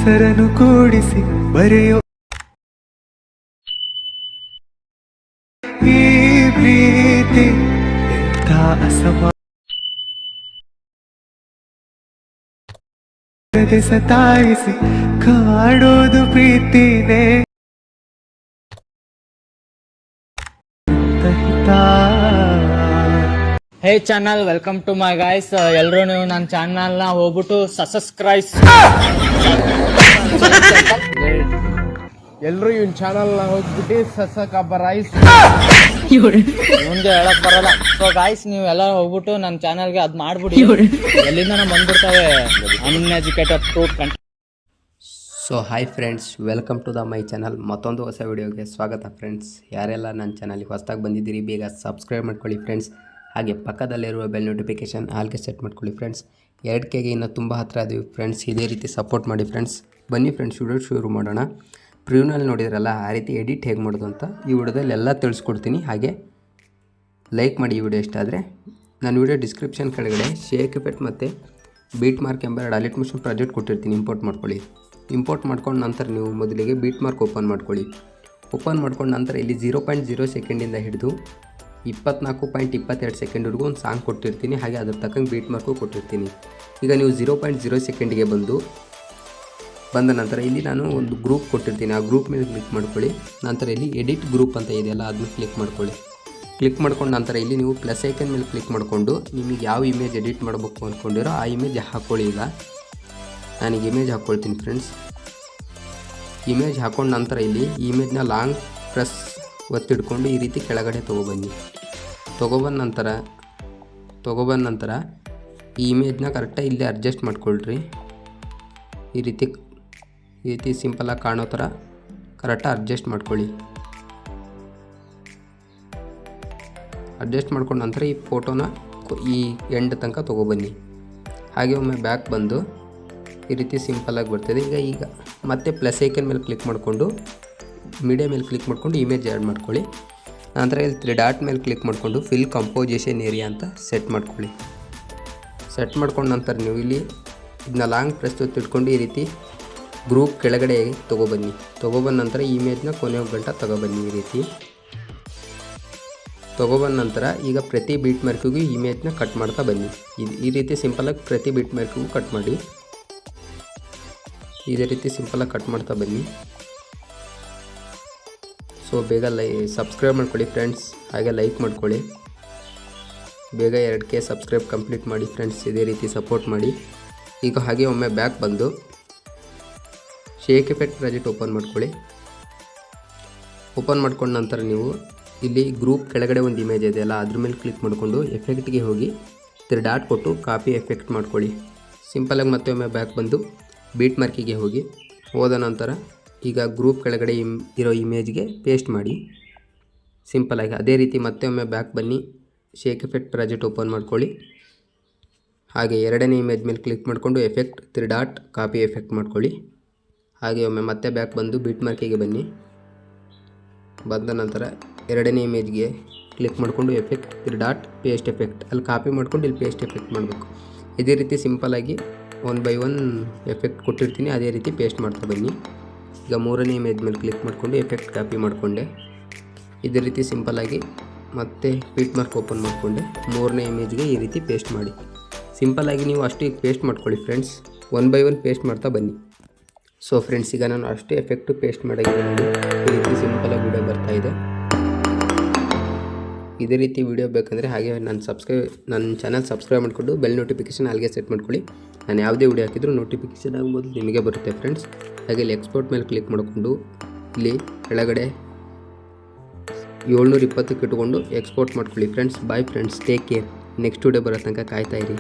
ಹೆಸರನ್ನು ಕೂಡಿಸಿ ಬರೆಯೋ ಈ ಪ್ರೀತಿ ಎಂಥ ಸತಾಯಿಸಿ ಕಾಡೋದು ಪ್ರೀತಿನೇ hey channel, welcome to my guys. ಎಲ್ಲರೂ ನೀವು ನನ್ನ ಚಾನಲ್ನ ಹೋಗ್ಬಿಟ್ಟು ಸಬ್ಸ್ಕ್ರೈಬ್. ಎಲ್ಲರೂ ಇವನ್ ಚಾನಲ್ನ ಹೋಗ್ಬಿಟ್ಟು ಸಬ್ಸ್ಕ್ರೈಬ್ ಮುಂದೆ ಹೇಳಕ್ ಬರಲ್ಲ. ಸೊ ಗಾಯ್ಸ್, ನೀವೆಲ್ಲ ಹೋಗ್ಬಿಟ್ಟು ನನ್ನ ಚಾನಲ್ಗೆ ಅದು ಮಾಡ್ಬಿಡಿ. ಎಲ್ಲಿಂದ ನಾವು ಬಂದ್ಬಿಡ್ತಾವೆ uneducated fruit content. So hi friends, welcome to the my channel. ಮತ್ತೊಂದು ಹೊಸ ವಿಡಿಯೋಗೆ ಸ್ವಾಗತ ಫ್ರೆಂಡ್ಸ್. ಯಾರೆಲ್ಲ ನನ್ನ ಚಾನಲ್ಗೆ ಹೊಸದಾಗಿ ಬಂದಿದ್ದೀರಿ ಬೇಗ ಸಬ್ಸ್ಕ್ರೈಬ್ ಮಾಡ್ಕೊಳ್ಳಿ ಫ್ರೆಂಡ್ಸ್. ಹಾಗೆ ಪಕ್ಕದಲ್ಲಿರುವ ಬೆಲ್ ನೋಟಿಫಿಕೇಷನ್ ಆಲ್ಗೆ ಸೆಟ್ ಮಾಡ್ಕೊಳ್ಳಿ ಫ್ರೆಂಡ್ಸ್. 2Kಗೆ ಇನ್ನೂ ತುಂಬ ಹತ್ತಿರ ಅದೀವಿ ಫ್ರೆಂಡ್ಸ್. ಇದೇ ರೀತಿ ಸಪೋರ್ಟ್ ಮಾಡಿ ಫ್ರೆಂಡ್ಸ್. ಬನ್ನಿ ಫ್ರೆಂಡ್ಸ್, ವಿಡಿಯೋ ಶುರು ಮಾಡೋಣ. ಪ್ರಿವ್ಯೂನಲ್ಲಿ ನೋಡಿದ್ರಲ್ಲ, ಆ ರೀತಿ ಎಡಿಟ್ ಹೇಗೆ ಮಾಡೋದು ಅಂತ ಈ ವಿಡಿಯೋದಲ್ಲಿ ಎಲ್ಲ ತಿಳಿಸ್ಕೊಡ್ತೀನಿ. ಹಾಗೆ ಲೈಕ್ ಮಾಡಿ ಈ ವಿಡಿಯೋ ಇಷ್ಟ ಆದರೆ. ನಾನು ವಿಡಿಯೋ ಡಿಸ್ಕ್ರಿಪ್ಷನ್ ಕೆಳಗಡೆ ಶೇಕ್ ಎಫೆಕ್ಟ್ ಮತ್ತು ಬೀಟ್ ಮಾರ್ಕ್ ಎಂಬ ಡಾಲಿಟ್ ಮೋಷನ್ ಪ್ರಾಜೆಕ್ಟ್ ಕೊಟ್ಟಿರ್ತೀನಿ. ಇಂಪೋರ್ಟ್ ಮಾಡ್ಕೊಳ್ಳಿ. ಇಂಪೋರ್ಟ್ ಮಾಡ್ಕೊಂಡು ನಂತರ ನೀವು ಮೊದಲಿಗೆ ಬೀಟ್ ಮಾರ್ಕ್ ಓಪನ್ ಮಾಡ್ಕೊಳ್ಳಿ. ಓಪನ್ ಮಾಡ್ಕೊಂಡು ನಂತರ ಇಲ್ಲಿ 0.0 ಸೆಕೆಂಡಿಂದ ಹಿಡಿದು 24.22 ಸೆಕೆಂಡ್ವರೆಗೂ ಒಂದು ಸಾಂಗ್ ಕೊಟ್ಟಿರ್ತೀನಿ. ಹಾಗೆ ಅದ್ರ ತಕ್ಕಂಗೆ ಬೀಟ್ ಮಾರ್ಕು ಕೊಟ್ಟಿರ್ತೀನಿ. ಈಗ ನೀವು 0.0 ಸೆಕೆಂಡಿಗೆ ಬಂದ ನಂತರ ಇಲ್ಲಿ ನಾನು ಒಂದು ಗ್ರೂಪ್ ಕೊಟ್ಟಿರ್ತೀನಿ. ಆ ಗ್ರೂಪ್ ಮೇಲೆ ಕ್ಲಿಕ್ ಮಾಡ್ಕೊಳ್ಳಿ. ನಂತರ ಇಲ್ಲಿ ಎಡಿಟ್ ಗ್ರೂಪ್ ಅಂತ ಇದೆಯಲ್ಲ, ಅದನ್ನ ಕ್ಲಿಕ್ ಮಾಡ್ಕೊಳ್ಳಿ. ಕ್ಲಿಕ್ ಮಾಡ್ಕೊಂಡು ನಂತರ ಇಲ್ಲಿ ನೀವು ಪ್ಲಸ್ ಐಕನ್ ಮೇಲೆ ಕ್ಲಿಕ್ ಮಾಡಿಕೊಂಡು ನಿಮಗೆ ಯಾವ ಇಮೇಜ್ ಎಡಿಟ್ ಮಾಡಬೇಕು ಅಂದ್ಕೊಂಡಿರೋ ಆ ಇಮೇಜ್ ಹಾಕ್ಕೊಳ್ಳಿ. ಈಗ ನಾನೀಗ ಇಮೇಜ್ ಹಾಕ್ಕೊಳ್ತೀನಿ ಫ್ರೆಂಡ್ಸ್. ಇಮೇಜ್ ಹಾಕ್ಕೊಂಡು ನಂತರ ಇಲ್ಲಿ ಈ ಇಮೇಜ್ನ ಲಾಂಗ್ ಪ್ರೆಸ್ ಒತ್ತಿಡ್ಕೊಂಡು ಈ ರೀತಿ ಕೆಳಗಡೆ ತೊಗೊಬಂದು ನಂತರ ಈ ಇಮೇಜ್ನ ಕರೆಕ್ಟಾಗಿ ಇಲ್ಲಿ ಅಡ್ಜಸ್ಟ್ ಮಾಡ್ಕೊಳ್ರಿ. ಈ ರೀತಿ ಸಿಂಪಲಾಗಿ ಕಾಣೋ ಥರ ಕರೆಕ್ಟಾಗಿ ಅಡ್ಜಸ್ಟ್ ಮಾಡ್ಕೊಳ್ಳಿ. ಅಡ್ಜಸ್ಟ್ ಮಾಡ್ಕೊಂಡು ನಂತರ ಈ ಫೋಟೋನ ಈ ಎಂಡ್ ತನಕ ತೊಗೊಬನ್ನಿ. ಹಾಗೆ ಒಮ್ಮೆ ಬ್ಯಾಕ್ ಬಂದು ಈ ರೀತಿ ಸಿಂಪಲಾಗಿ ಬರ್ತದೆ. ಈಗ ಮತ್ತೆ ಪ್ಲಸ್ ಐಕನ್ ಮೇಲೆ ಕ್ಲಿಕ್ ಮಾಡಿಕೊಂಡು ಮೀಡಿಯಾ ಮೇಲೆ ಕ್ಲಿಕ್ ಮಾಡಿಕೊಂಡು ಇಮೇಜ್ ಆ್ಯಡ್ ಮಾಡ್ಕೊಳ್ಳಿ. ನಂತರ ಇಲ್ಲಿ 3 ಡಾಟ್ ಮೇಲೆ ಕ್ಲಿಕ್ ಮಾಡಿಕೊಂಡು ಫಿಲ್ ಕಂಪೋಸಿಷನ್ ಏರಿಯಾ ಅಂತ ಸೆಟ್ ಮಾಡ್ಕೊಳ್ಳಿ. ಸೆಟ್ ಮಾಡ್ಕೊಂಡು ನಂತರ ನೀವು ಇಲ್ಲಿ ಇದನ್ನ ಲಾಂಗ್ ಪ್ರೆಸ್ ತಿಳ್ಕೊಂಡು ಈ ರೀತಿ ಗ್ರೂಪ್ ಕೆಳಗಡೆ ತೊಗೊಬಂದ ನಂತರ ಈ ಇಮೇಜ್ನ ಕೊನೆಯ ಗಂಟ ತೊಗೊಬನ್ನಿ. ಈ ರೀತಿ ತೊಗೊಬಂದ ನಂತರ ಈಗ ಪ್ರತಿ ಬೀಟ್ ಮಾರ್ಕಿಗೂ ಇಮೇಜ್ನ ಕಟ್ ಮಾಡ್ತಾ ಬನ್ನಿ. ಈ ರೀತಿ ಸಿಂಪಲಾಗಿ ಪ್ರತಿ ಬೀಟ್ ಮಾರ್ಕಿಗೂ ಕಟ್ ಮಾಡಿ. ಇದೇ ರೀತಿ ಸಿಂಪಲಾಗಿ ಕಟ್ ಮಾಡ್ತಾ ಬನ್ನಿ. ಸೊ ಬೇಗ ಸಬ್ಸ್ಕ್ರೈಬ್ ಮಾಡ್ಕೊಳ್ಳಿ ಫ್ರೆಂಡ್ಸ್. ಹಾಗೆ ಲೈಕ್ ಮಾಡ್ಕೊಳ್ಳಿ. ಬೇಗ 2K ಸಬ್ಸ್ಕ್ರೈಬ್ ಕಂಪ್ಲೀಟ್ ಮಾಡಿ ಫ್ರೆಂಡ್ಸ್. ಇದೇ ರೀತಿ ಸಪೋರ್ಟ್ ಮಾಡಿ. ಈಗ ಹಾಗೆ ಒಮ್ಮೆ ಬ್ಯಾಕ್ ಬಂದು ಶೇಕ್ ಎಫೆಕ್ಟ್ ಪ್ರಾಜೆಕ್ಟ್ ಓಪನ್ ಮಾಡ್ಕೊಳ್ಳಿ. ಓಪನ್ ಮಾಡ್ಕೊಂಡು ನಂತರ ನೀವು ಇಲ್ಲಿ ಗ್ರೂಪ್ ಕೆಳಗಡೆ ಒಂದು ಇಮೇಜ್ ಇದೆಯಲ್ಲ, ಅದ್ರ ಮೇಲೆ ಕ್ಲಿಕ್ ಮಾಡಿಕೊಂಡು ಎಫೆಕ್ಟ್ಗೆ ಹೋಗಿ 3 ಡಾಟ್ ಕೊಟ್ಟು ಕಾಪಿ ಎಫೆಕ್ಟ್ ಮಾಡ್ಕೊಳ್ಳಿ. ಸಿಂಪಲಾಗಿ ಮತ್ತೆ ಒಮ್ಮೆ ಬ್ಯಾಕ್ ಬಂದು ಬೀಟ್ ಮಾರ್ಕಿಗೆ ಹೋದ ನಂತರ ಈಗ ಗ್ರೂಪ್ ಕೆಳಗಡೆ ಇರೋ ಇಮೇಜ್ಗೆ ಪೇಸ್ಟ್ ಮಾಡಿ ಸಿಂಪಲಾಗಿ. ಅದೇ ರೀತಿ ಮತ್ತೆ ಒಮ್ಮೆ ಬ್ಯಾಕ್ ಬನ್ನಿ, ಶೇಕ್ ಎಫೆಕ್ಟ್ ಪ್ರಾಜೆಕ್ಟ್ ಓಪನ್ ಮಾಡ್ಕೊಳ್ಳಿ. ಹಾಗೆ ಎರಡನೇ ಇಮೇಜ್ ಮೇಲೆ ಕ್ಲಿಕ್ ಮಾಡಿಕೊಂಡು ಎಫೆಕ್ಟ್ 3 ಡಾಟ್ ಕಾಪಿ ಎಫೆಕ್ಟ್ ಮಾಡ್ಕೊಳ್ಳಿ. ಹಾಗೆ ಒಮ್ಮೆ ಮತ್ತೆ ಬ್ಯಾಕ್ ಬಂದು ಬೀಟ್ ಮಾರ್ಕಿಗೆ ಬನ್ನಿ. ಬಂದ ನಂತರ ಎರಡನೇ ಇಮೇಜ್ಗೆ ಕ್ಲಿಕ್ ಮಾಡಿಕೊಂಡು ಎಫೆಕ್ಟ್ 3 ಡಾಟ್ ಪೇಸ್ಟ್ ಎಫೆಕ್ಟ್, ಅಲ್ಲಿ ಕಾಪಿ ಮಾಡ್ಕೊಂಡು ಇಲ್ಲಿ ಪೇಸ್ಟ್ ಎಫೆಕ್ಟ್ ಮಾಡಬೇಕು. ಇದೇ ರೀತಿ ಸಿಂಪಲಾಗಿ 1 by 1 ಎಫೆಕ್ಟ್ ಕೊಟ್ಟಿರ್ತೀನಿ. ಅದೇ ರೀತಿ ಪೇಸ್ಟ್ ಮಾಡ್ತಾ ಬನ್ನಿ. ಈಗ ಮೂರನೇ ಇಮೇಜ್ ಮೇಲೆ ಕ್ಲಿಕ್ ಮಾಡಿಕೊಂಡು ಎಫೆಕ್ಟ್ ಕಾಪಿ ಮಾಡಿಕೊಂಡೆ. ಇದೇ ರೀತಿ ಸಿಂಪಲಾಗಿ ಮತ್ತೆ ಬೀಟ್ ಮಾರ್ಕ್ ಓಪನ್ ಮಾಡಿಕೊಂಡೆ. ಮೂರನೇ ಇಮೇಜ್ಗೆ ಈ ರೀತಿ ಪೇಸ್ಟ್ ಮಾಡಿ. ಸಿಂಪಲಾಗಿ ನೀವು ಅಷ್ಟು ಪೇಸ್ಟ್ ಮಾಡ್ಕೊಳ್ಳಿ ಫ್ರೆಂಡ್ಸ್. 1 by 1 ಪೇಸ್ಟ್ ಮಾಡ್ತಾ ಬನ್ನಿ. ಸೊ ಫ್ರೆಂಡ್ಸ್, ಈಗ ನಾನು ಅಷ್ಟೇ ಎಫೆಕ್ಟು ಪೇಸ್ಟ್ ಮಾಡಿದ್ದೀನಿ. ಈ ರೀತಿ ಸಿಂಪಲಾಗಿ ವಿಡಿಯೋ ಬರ್ತಾಯಿದೆ. ಇದೇ ರೀತಿ ವಿಡಿಯೋ ಬೇಕಂದರೆ ಹಾಗೆ ನನ್ನ ಚಾನಲ್ ಸಬ್ಸ್ಕ್ರೈಬ್ ಮಾಡಿಕೊಂಡು ಬೆಲ್ ನೋಟಿಫಿಕೇಷನ್ ಅಲ್ಲಿಗೆ ಸೆಟ್ ಮಾಡ್ಕೊಳ್ಳಿ. ನಾನು ಯಾವುದೇ ವಿಡಿಯೋ ಹಾಕಿದರೂ ನೋಟಿಫಿಕೇಷನ್ ಆಗ್ಬೋದು ನಿಮಗೆ ಬರುತ್ತೆ ಫ್ರೆಂಡ್ಸ್. ಹಾಗೆ ಇಲ್ಲಿ ಎಕ್ಸ್ಪೋರ್ಟ್ ಮೇಲೆ ಕ್ಲಿಕ್ ಮಾಡಿಕೊಂಡು ಇಲ್ಲಿ ಕೆಳಗಡೆ 720ಕ್ಕೆ ಇಟ್ಕೊಂಡು ಎಕ್ಸ್ಪೋರ್ಟ್ ಮಾಡ್ಕೊಳ್ಳಿ friends. Bye friends, take care. Next video ಬರೋ ತನಕ ಕಾಯ್ತಾ ಇರಿ.